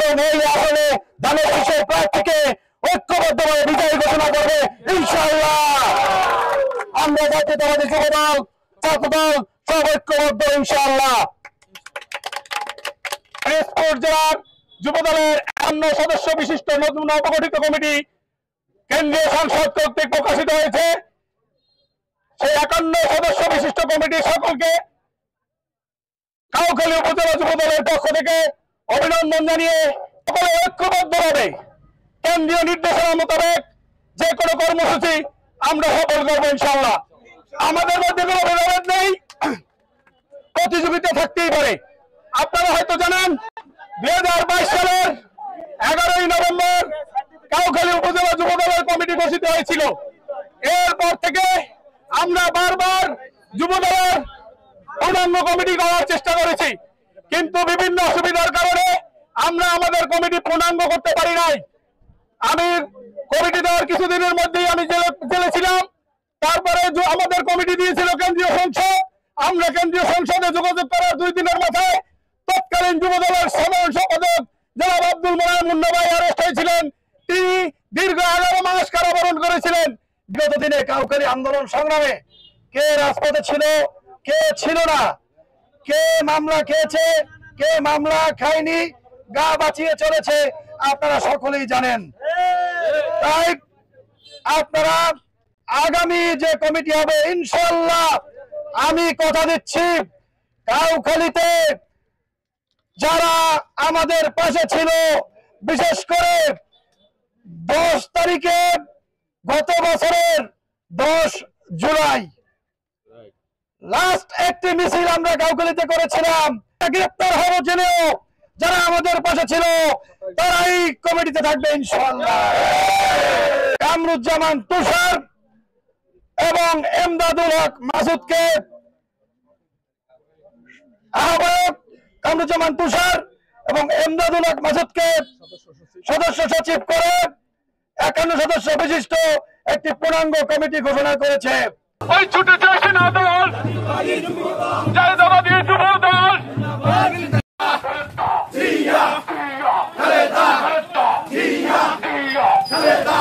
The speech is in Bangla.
এবং এই আসলে ধানের শীষের প্রার্থীকে ঐক্যবদ্ধভাবে বিজয়ী ঘোষণা করবে ইনশাআল্লাহ। আমরা জাতীয়তাবাদী যুবদল, ছাত্রদল সব ঐক্যবদ্ধ ইনশাআল্লাহ। পিরোজপুর জেলার যুবদলের 51 সদস্য বিশিষ্ট নতুন নবগঠিত কমিটি কেন্দ্রীয় সংসদ কর্তৃক প্রকাশিত হয়েছে। সেই 51 সদস্য বিশিষ্ট কমিটি সকলকে কাউখালী উপজেলা যুবদলের পক্ষ থেকে অভিনন্দন জানিয়ে সকলে ঐক্যবদ্ধভাবে কেন্দ্রীয় নির্দেশনা মোতাবেক যে কোনো কর্মসূচি আমরা সফল করবো ইনশাআল্লাহ। আমাদের মধ্যে কোনো ভেদাভেদ নেই, প্রতিযোগিতা থাকতেই পারে। আপনারা হয়তো জানেন 2022 সালের 11ই নভেম্বর কাউখালী উপজেলা যুবদলের কমিটি ঘোষিত হয়েছিল। এরপর থেকে আমরা বারবার যুবদলের পূর্ণাঙ্গ কমিটি করার চেষ্টা করেছি, কিন্তু বিভিন্ন অসুবিধার কারণে আমরা আমাদের কমিটি পূর্ণাঙ্গ করতে পারি নাই। আমি কমিটি দেওয়ার কিছুদিনের মধ্যেই আমি জেলে ছিলাম। তারপরে আমাদের কমিটি দিয়েছিল কেন্দ্রীয় সংসদ। আমরা কেন্দ্রীয় সংসদে যোগাযোগ করার 2 দিনের মাথায় তৎকালীন যুবদলের সাধারণ সম্পাদক জনাব আব্দুল মোনায়েম মুন্না ভাই অ্যারেস্ট হয়েছিলেন। তিনি দীর্ঘ 11 মাস কারাবরণ করেছিলেন। বিগত দিনে কাউখালী আন্দোলন সংগ্রামে কে রাজপথে ছিল, কে ছিল না, কে মামলা খেয়েছে, কে মামলা খায়নি, গা বাঁচিয়ে চলেছে, আপনারা সকলেই জানেন। তাই আপনারা আগামী যে কমিটি হবে ইনশাআল্লাহ, আমি কথা দিচ্ছি কাউখালীতে যারা আমাদের পাশে ছিল, বিশেষ করে 10 তারিখে গত বছরের 10 জুলাই লাস্ট একটি মিছিল আমরা কাউখালীতে করেছিলাম। গ্রেপ্তার হবো জেনেও যারা আমাদের পাশে ছিল তারাই কমিটিতে থাকবে ইনশাআল্লাহ। কামরুজ্জামান তুষার এবং এমদাদুল হক মাসুদকে আহ্বায়ক, কামরুজ্জামান তুষার এবং এমদাদুল হক মাসুদকে সদস্য সচিব করে 51 সদস্য বিশিষ্ট একটি পূর্ণাঙ্গ কমিটি ঘোষণা করেছে। ওই ছুটে যাচ্ছে না দল, জাতীয়তাবাদী যুবদল, খালেদা